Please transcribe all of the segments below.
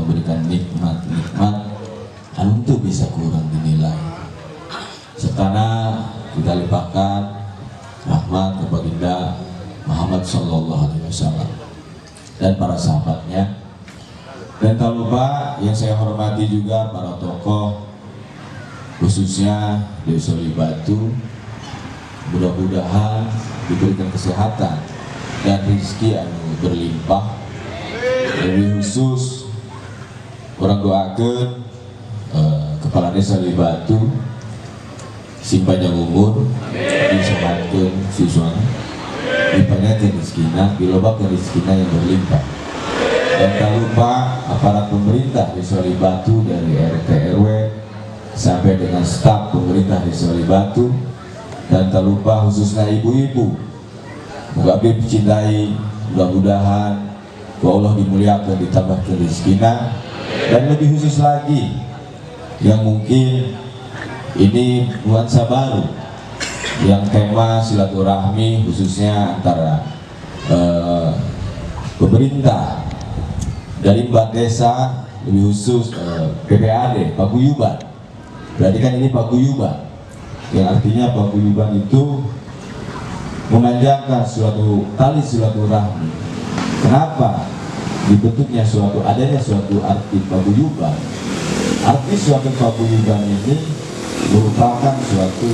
memberikan nikmat-nikmat anu teu bisa kurang dinilai. Sertana kita limpahkan rahmat kepada baginda Muhammad sallallahu alaihi wasallam dan para sahabatnya. Dan tak lupa yang saya hormati juga para tokoh, khususnya Desa Batu. Mudah-mudahan diberikan kesehatan dan rezeki anu berlimpah. Lebih khusus orang doakan Kepala Desa Batu sing panjang umur, disehatkan siswana, dipanjangkan rezekina, dilobakkan rezekina yang berlimpah. Dan tak lupa aparat pemerintah Desa Batu dari RT RW sampai dengan staf pemerintah Desa Batu, dan tak lupa khususnya ibu-ibu, moga abdi dicintai, mudah-mudahan Allah dimuliakan, ditambahkan rezekina. Dan lebih khusus lagi yang mungkin ini nuansa baru yang tema silaturahmi khususnya antara pemerintah dari Mbak Desa, lebih khusus PPAD Paguyuban. Berarti kan ini Paguyuban, yang artinya Paguyuban itu memanjangkan suatu tali silaturahmi. Kenapa dibentuknya adanya suatu arti paguyuban? Arti suatu paguyuban ini merupakan suatu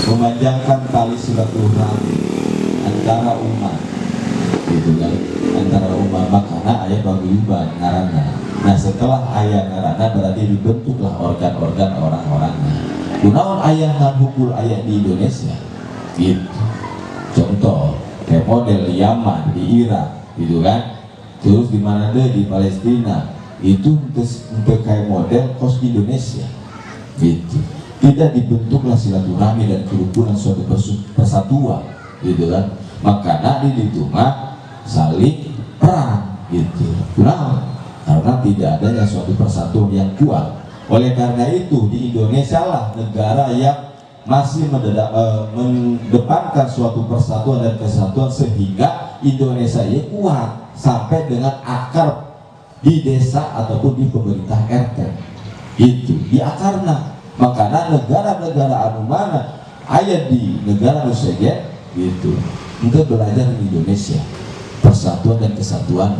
memanjangkan tali silaturahmi antara umat, gitu kan, antara umat. Makanya ayat paguyuban ngaranna. Nah, setelah ayat ngaranna berarti dibentuklah organ-organ orang-orangnya. Kunaon ayat dan hukul ayat di Indonesia, gitu. Contoh kayak model Yaman, di Irak, gitu kan. Terus di mana deh, di Palestina itu untuk kayak model kos di Indonesia, gitu. Tidak dibentuklah silaturahmi dan kerukunan suatu persatuan, gitu kan. Makanya di itu mah saling perang, gitu. Kenapa? Karena tidak adanya suatu persatuan yang kuat. Oleh karena itu di Indonesia lah negara yang masih mendepankan suatu persatuan dan kesatuan, sehingga Indonesia ini kuat sampai dengan akar di desa ataupun di pemerintah RT, itu di akarna. Makanya negara-negara anu mana ayat di negara Nusantara gitu untuk belajar di Indonesia persatuan dan kesatuan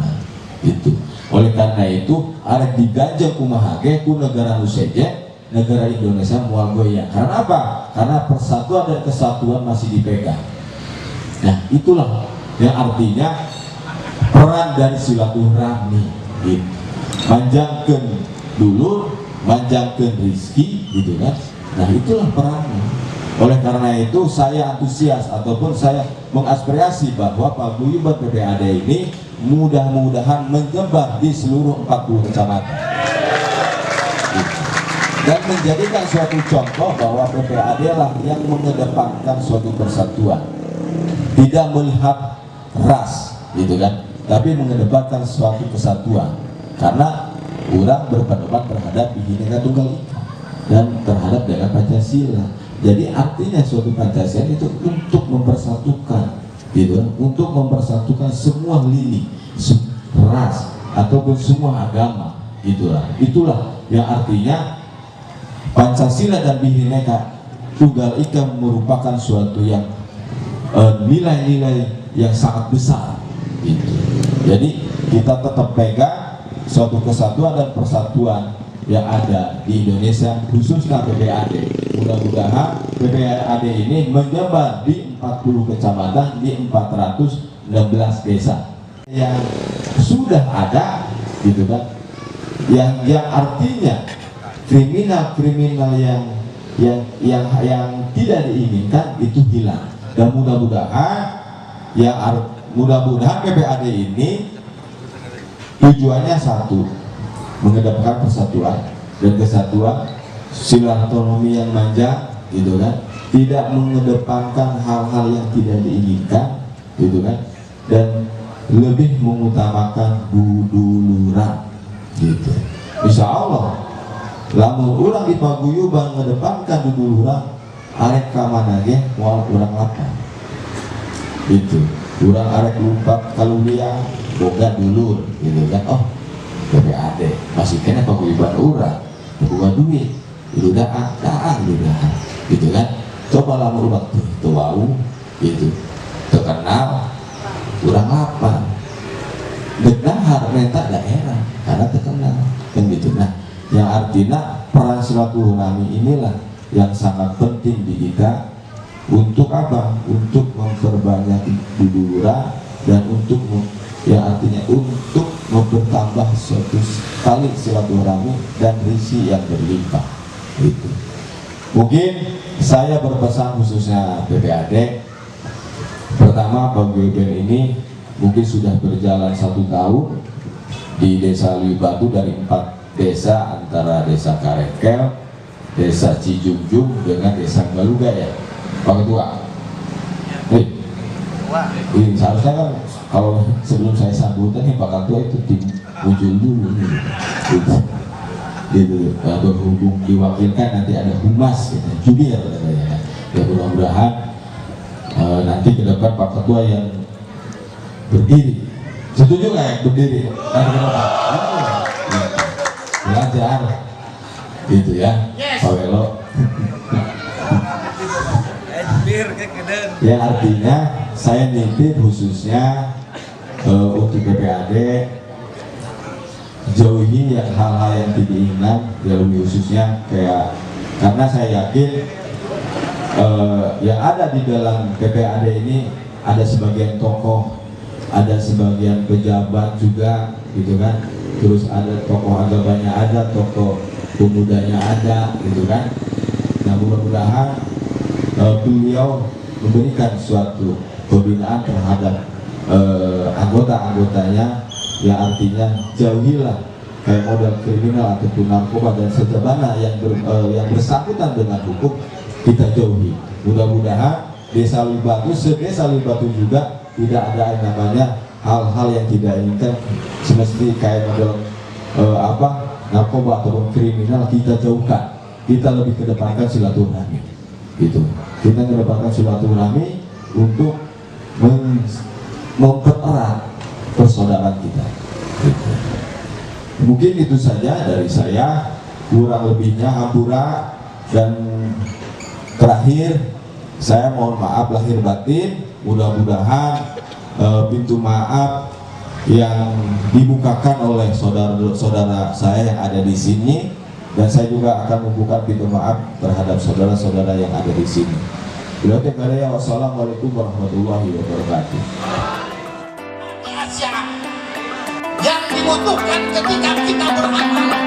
itu. Oleh karena itu arek diganjel kumaha ge ku negara Nusantara, negara Indonesia mual goyang. Karena apa? Karena persatuan dan kesatuan masih dipegang. Nah, itulah yang artinya peran dari silaturahmi, gitu. Manjangkeun dulur, manjangkeun rezeki, gitu kan. Nah, itulah perannya. Oleh karena itu saya antusias ataupun saya mengaspirasi bahwa paguyuban PPAD ini mudah-mudahan menyebar di seluruh 40 kecamatan, gitu. Dan menjadikan suatu contoh bahwa PPAD lah yang mengedepankan suatu persatuan, tidak melihat ras, gitu kan, tapi mengedepankan suatu kesatuan. Karena orang berpendapat terhadap Bhinneka Tunggal Ika dan terhadap dengan Pancasila. Jadi artinya suatu Pancasila itu untuk mempersatukan, gitu, untuk mempersatukan semua lini, ras ataupun semua agama, gitulah. Itulah yang artinya Pancasila dan Bhinneka Tunggal Ika merupakan suatu yang nilai-nilai yang sangat besar, gitu. Jadi kita tetap pegang suatu kesatuan dan persatuan yang ada di Indonesia, khususnya PPAD. Mudah-mudahan PPAD ini menyebar di 40 kecamatan, di 416 desa yang sudah ada, gitu kan, yang artinya kriminal-kriminal yang tidak diinginkan itu hilang. Dan mudah-mudahan PPAD ini tujuannya satu, mengedepankan persatuan dan kesatuan, silaturahmi yang manja, gitu kan, tidak mengedepankan hal-hal yang tidak diinginkan, gitu kan, dan lebih mengutamakan buduluran, gitu. Insya Allah lamun urang di paguyuban mengedepankan buduluran, arek kamana ge moal urang lapar, gitu. Urang arek lupa kaluliang boga dulur, gitu kan. Oh, PPAD masih kena paguyuban urang bukan duit itu daan gitu kan. Cobalah merubah tuh wau gitu terkenal kurang lapar dendahar minta daerah karena terkenal kan gitu. Nah yang artinya peran silaturahmi inilah yang sangat penting di kita untuk apa? Untuk memperbanyak dulura dan untuk yang artinya untuk mempertambah suatu tali silaturahmi dan risi yang berlimpah gitu. Mungkin saya berpesan khususnya PPAD, pertama paguyuban ini mungkin sudah berjalan 1 tahun di Desa Liwibatu dari 4 desa antara Desa Karekel, Desa Cijungjung dengan Desa Galuga ya Pak Ketua. Ini seharusnya kan kalau sebelum saya sambutan nih Pak Ketua itu muncul dulu gitu berhubung diwakilkan nanti ada humas gitu, jubir katanya ya mudah-mudahan nanti ke depan Pak Ketua yang berdiri, setuju nggak yang berdiri nanti ke depan belajar gitu ya Pak Welo. Ya artinya saya nitip khususnya untuk PPAD jauhi yang hal-hal yang tidak diinginkan, lebih khususnya kayak karena saya yakin yang ada di dalam PPAD ini ada sebagian tokoh, ada sebagian pejabat juga gitu kan, terus ada tokoh agamanya, ada tokoh pemudanya ada gitu kan. Nah mudah-mudahan beliau memberikan suatu pembinaan terhadap anggota-anggotanya, ya artinya jauhilah kayak model kriminal ataupun narkoba dan sebagainya yang bersangkutan dengan hukum kita jauhi. Mudah-mudahan Desa Liwibatu, sedesa Liwibatu juga tidak ada yang namanya hal-hal yang tidak inginkan semesti kayak model narkoba ataupun kriminal kita jauhkan. Kita lebih kedepankan silaturahmi gitu. Kita kedepankan silaturahmi untuk mempererat persaudaraan kita gitu. Mungkin itu saja dari saya, kurang lebihnya hampura. Dan terakhir saya mohon maaf lahir batin, mudah-mudahan pintu maaf yang dibukakan oleh saudara-saudara saya yang ada di sini, dan saya juga akan membuka pintu maaf terhadap saudara-saudara yang ada di sini. Wassalamualaikum warahmatullahi wabarakatuh. Yang dibutuhkan ketika kita beramal